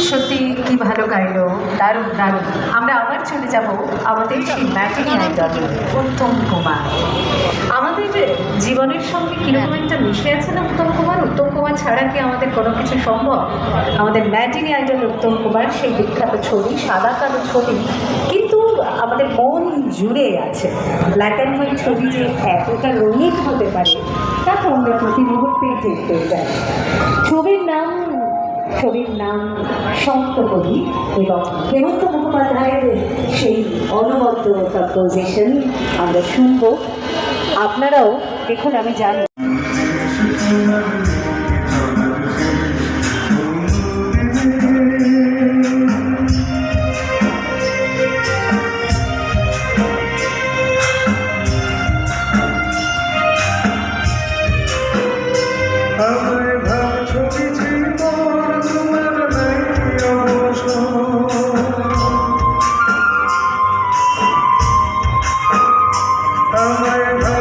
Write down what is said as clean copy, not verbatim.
সত্যি কি ভালো গাইলো, দারুণ দারুণ। আমরা আবার চলে যাব আমাদের সেই ম্যাটিনি আইডল উত্তম কুমার। আমাদের জীবনের সঙ্গে কিরকম একটা মিশে আছে না উত্তম কুমার। উত্তম কুমার ছাড়া কি আমাদের কোনো কিছু সম্ভব? আমাদের ম্যাটিনি আইডল উত্তম কুমার, সেই বিখ্যাত ছবি, সাদা কালো ছবি, কিন্তু আমাদের মন জুড়ে আছে। ব্ল্যাক অ্যান্ড হোয়াইট ছবি যে এতটা রঙিন হতে পারে তা তো আমরা প্রতি মুহূর্তেই দেখতে যাই। ছবির নাম সপ্তপদী, এবং হেমন্ত মুখোপাধ্যায়ের সেই অনবদ্য কম্পোজিশন আমরা শুনব। আপনারাও দেখুন, আমি জানি আমায়